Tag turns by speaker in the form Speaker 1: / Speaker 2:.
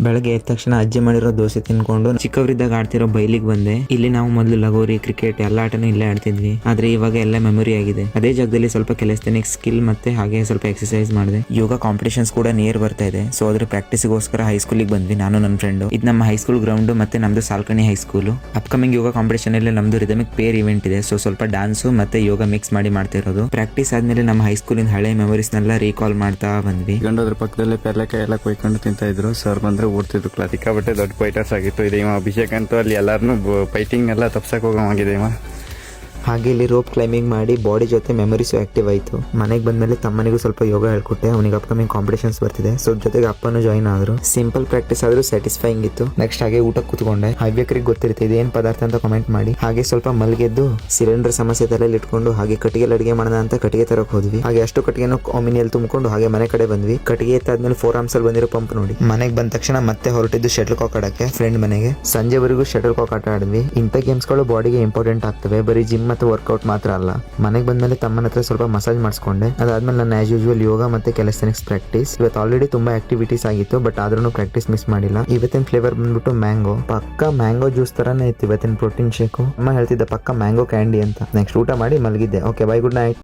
Speaker 1: ಬೆಳಗ್ಗೆ ಎದ್ದ ತಕ್ಷಣ ಅಜ್ಜಿ ಮಾಡಿರೋ ದೋಸೆ ತಿನ್ಕೊಂಡು ಚಿಕ್ಕವರಿದ್ದಾಗ ಆಡ್ತಿರೋ ಬೈಲಿಗೆ ಬಂದೆ. ಇಲ್ಲಿ ನಾವು ಮೊದಲು ಲಗೋರಿ, ಕ್ರಿಕೆಟ್ ಎಲ್ಲ ಆಟನೂ ಇಲ್ಲೇ ಆಡ್ತಿದ್ವಿ. ಆದ್ರೆ ಇವಾಗ ಎಲ್ಲ ಮೆಮೊರಿ ಆಗಿದೆ. ಅದೇ ಜಾಗದಲ್ಲಿ ಸ್ವಲ್ಪ ಕೆಲಸ್ಥೆನಿಕ್ ಸ್ಕಿಲ್ ಮತ್ತೆ ಹಾಗೆ ಸ್ವಲ್ಪ ಎಕ್ಸರ್ಸೈಸ್ ಮಾಡಿದೆ. ಯೋಗ ಕಾಂಪಿಟೇಷನ್ಸ್ ಕೂಡ ನಿಯರ್ ಬರ್ತಾ ಇದೆ. ಸೊ ಅದ್ರ ಪ್ರಾಕ್ಟೀಸ್ಗೋಸ್ಕರ ಹೈಸ್ಕೂಲಿಗೆ ಬಂದ್ವಿ ನಾನು ನನ್ನ ಫ್ರೆಂಡ್. ಇದು ನಮ್ಮ ಹೈಸ್ಕೂಲ್ ಗ್ರೌಂಡ್ ಮತ್ತೆ ನಮ್ದು ಸಾಲ್ಕಣಿ ಹೈಸ್ಕೂಲ್. ಅಪ್ಕಮಿಂಗ್ ಯೋಗ ಕಾಂಪಿಟೇಷನ್ ಅಲ್ಲಿ ನಮ್ದು ರಿದಮಿಕ್ ಪೇರ್ ಇವೆಂಟ್ ಇದೆ. ಸೊ ಸ್ವಲ್ಪ ಡಾನ್ಸ್ ಮತ್ತೆ ಯೋಗ ಮಿಕ್ಸ್ ಮಾಡಿ ಮಾಡ್ತಾ ಇರೋದು. ಪ್ರಾಕ್ಟೀಸ್ ಆದ್ಮೇಲೆ ನಮ್ಮ ಹೈಸ್ಕೂಲಿನ ಹಳೆ ಮೆಮೊರೀಸ್ ನೆಲ್ಲ ರೀಕಾಲ್ ಮಾಡ್ತಾ ಬಂದ್ವಿ.
Speaker 2: ಗಂಡೋದ್ರ ಪಕ್ಕದಲ್ಲೇ ಪೆರ್ಲೆಕಾಯಿ ಎಲ್ಲ ಕೊಯ್ಕೊಂಡು ತಿಂತಾ ಇದ್ರು. ಸರ್ ಬಂದ್ರೆ ಓಡ್ತಿದ್ರು. ಸಿಕ್ಕಾಪಟ್ಟೆ ದೊಡ್ಡ ಫೈಟರ್ಸ್ ಆಗಿತ್ತು. ಇದೆ ಇವ ಅಭಿಷೇಕ್ ಅಂತೂ ಅಲ್ಲಿ ಎಲ್ಲಾರನು ಫೈಟಿಂಗ್ ಎಲ್ಲ ತಪ್ಸಕ್ ಹೋಗೋವಾಗಿದೆ ಇವ.
Speaker 1: ಹಾಗೆ ಇಲ್ಲಿ ರೋಪ್ ಕ್ಲೈಂಬಿಂಗ್ ಮಾಡಿ ಬಾಡಿ ಜೊತೆ ಮೆಮೊರೀಸು ಆಕ್ಟಿವ್ ಆಯಿತು. ಮನೆಗೆ ಬಂದ್ಮೇಲೆ ತಮ್ಮನಿಗೂ ಸ್ವಲ್ಪ ಯೋಗ ಹೇಳ್ಕೊಟ್ಟೆ. ಅವನಿಗೆ ಅಪ್ಕಮಿಂಗ್ ಕಾಂಪಿಟೇಷನ್ಸ್ ಬರ್ತಿದೆ. ಸೊ ಜೊತೆಗೆ ಅಪ್ಪನೂ ಜಾಯಿನ್ ಆದ್ರು. ಸಿಂಪಲ್ ಪ್ರಾಕ್ಟೀಸ್ ಆದ್ರೂ ಸ್ಯಾಟಿಸ್ಫೈಯಿಂಗ್ ಇತ್ತು. ನೆಕ್ಸ್ಟ್ ಹಾಗೆ ಊಟಕ್ಕೆ ಕೂತ್ಕೊಂಡೆ. ಹವ್ಯಕರಿಗೆ ಗೊತ್ತಿರುತ್ತೆ ಇದೇನ್ ಪದಾರ್ಥ ಅಂತ ಕಮೆಂಟ್ ಮಾಡಿ. ಹಾಗೆ ಸ್ವಲ್ಪ ಮಲ್ಗೆದ್ದು ಸಿಲಿಂಡರ್ ಸಮಸ್ಯೆ ತಲೆಯಲ್ಲಿ ಇಟ್ಕೊಂಡು ಹಾಗೆ ಕಟ್ಟಿಗೆ ಅಡಿಗೆ ಮಾಡೋಣ ಅಂತ ಕಟ್ಟಿಗೆ ತರಕ್ ಹೋದ್ವಿ. ಹಾಗೆ ಅಷ್ಟು ಕಟ್ಟಿಗೆನೂ ಒಮಿನಿಯಲ್ಲಿ ತುಂಬಿಕೊಂಡು ಹಾಗೆ ಮನೆ ಕಡೆ ಬಂದ್ವಿ. ಕಟ್ಟಿಗೆ ಎತ್ತಾದ್ಮೇಲೆ 4 ಆರ್ಮ್ಸ್ ಅಲ್ಲಿ ಬಂದಿರೋ ಪಂಪ್ ನೋಡಿ. ಮನೆಗೆ ಬಂದ ತಕ್ಷಣ ಮತ್ತೆ ಹೊರಟಿದ್ದು ಶಟಲ್ ಕಾಕ್ ಆಡಕ್ಕೆ ಫ್ರೆಂಡ್ ಮನೆಗೆ. ಸಂಜೆವರೆಗೂ ಶಟಲ್ ಕಾಕ್ ಆಟ ಆಡಿದ್ವಿ. ಇಂಥ ಗೇಮ್ಸ್ಗಳು ಬಾಡಿಗೆ ಇಂಪಾರ್ಟೆಂಟ್ ಆಗ್ತವೆ. ಬರೀ ಜಿಮ್ ಮತ್ತು ವರ್ಕೌಟ್ ಮಾತ್ರ ಅಲ್ಲ. ಮನೆಗೆ ಬಂದ್ಮೇಲೆ ತಮ್ಮನ ಹತ್ರ ಸ್ವಲ್ಪ ಮಸಾಜ್ ಮಾಡಿಸ್ಕೊಂಡೆ. ಅದಾದ್ಮೇಲೆ ನನ್ನ ಆಸ್ ಯೂಶುವಲ್ ಯೋಗ ಮತ್ತೆ ಕೆಲಸ್ಥೆನಿಕ್ಸ್ ಪ್ರಾಕ್ಟೀಸ್. ಇವತ್ತು ಆಲ್ರೆಡಿ ತುಂಬಾ ಆಕ್ಟಿವಿಟೀಸ್ ಆಗಿತ್ತು, ಬಟ್ ಆದ್ರೂ ಪ್ರಾಕ್ಟೀಸ್ ಮಿಸ್ ಮಾಡಿಲ್ಲ. ಇವತ್ತಿನ ಫ್ಲೇವರ್ ಬಂದ್ಬಿಟ್ಟು ಮ್ಯಾಂಗೋ. ಪಕ್ಕ ಮ್ಯಾಂಗೋ ಜ್ಯೂಸ್ ತರಾನೇ ಇತ್ತು ಇವತ್ತಿನ ಪ್ರೋಟೀನ್ ಶೇಕು. ಅಮ್ಮ ಹೇಳ್ತಿದ್ದ ಪಕ್ಕ ಮ್ಯಾಂಗೋ ಕ್ಯಾಂಡಿ ಅಂತ. ನೆಕ್ಸ್ಟ್ ಊಟ ಮಾಡಿ ಮಲಗಿದ್ದೆ. Okay bye, good night.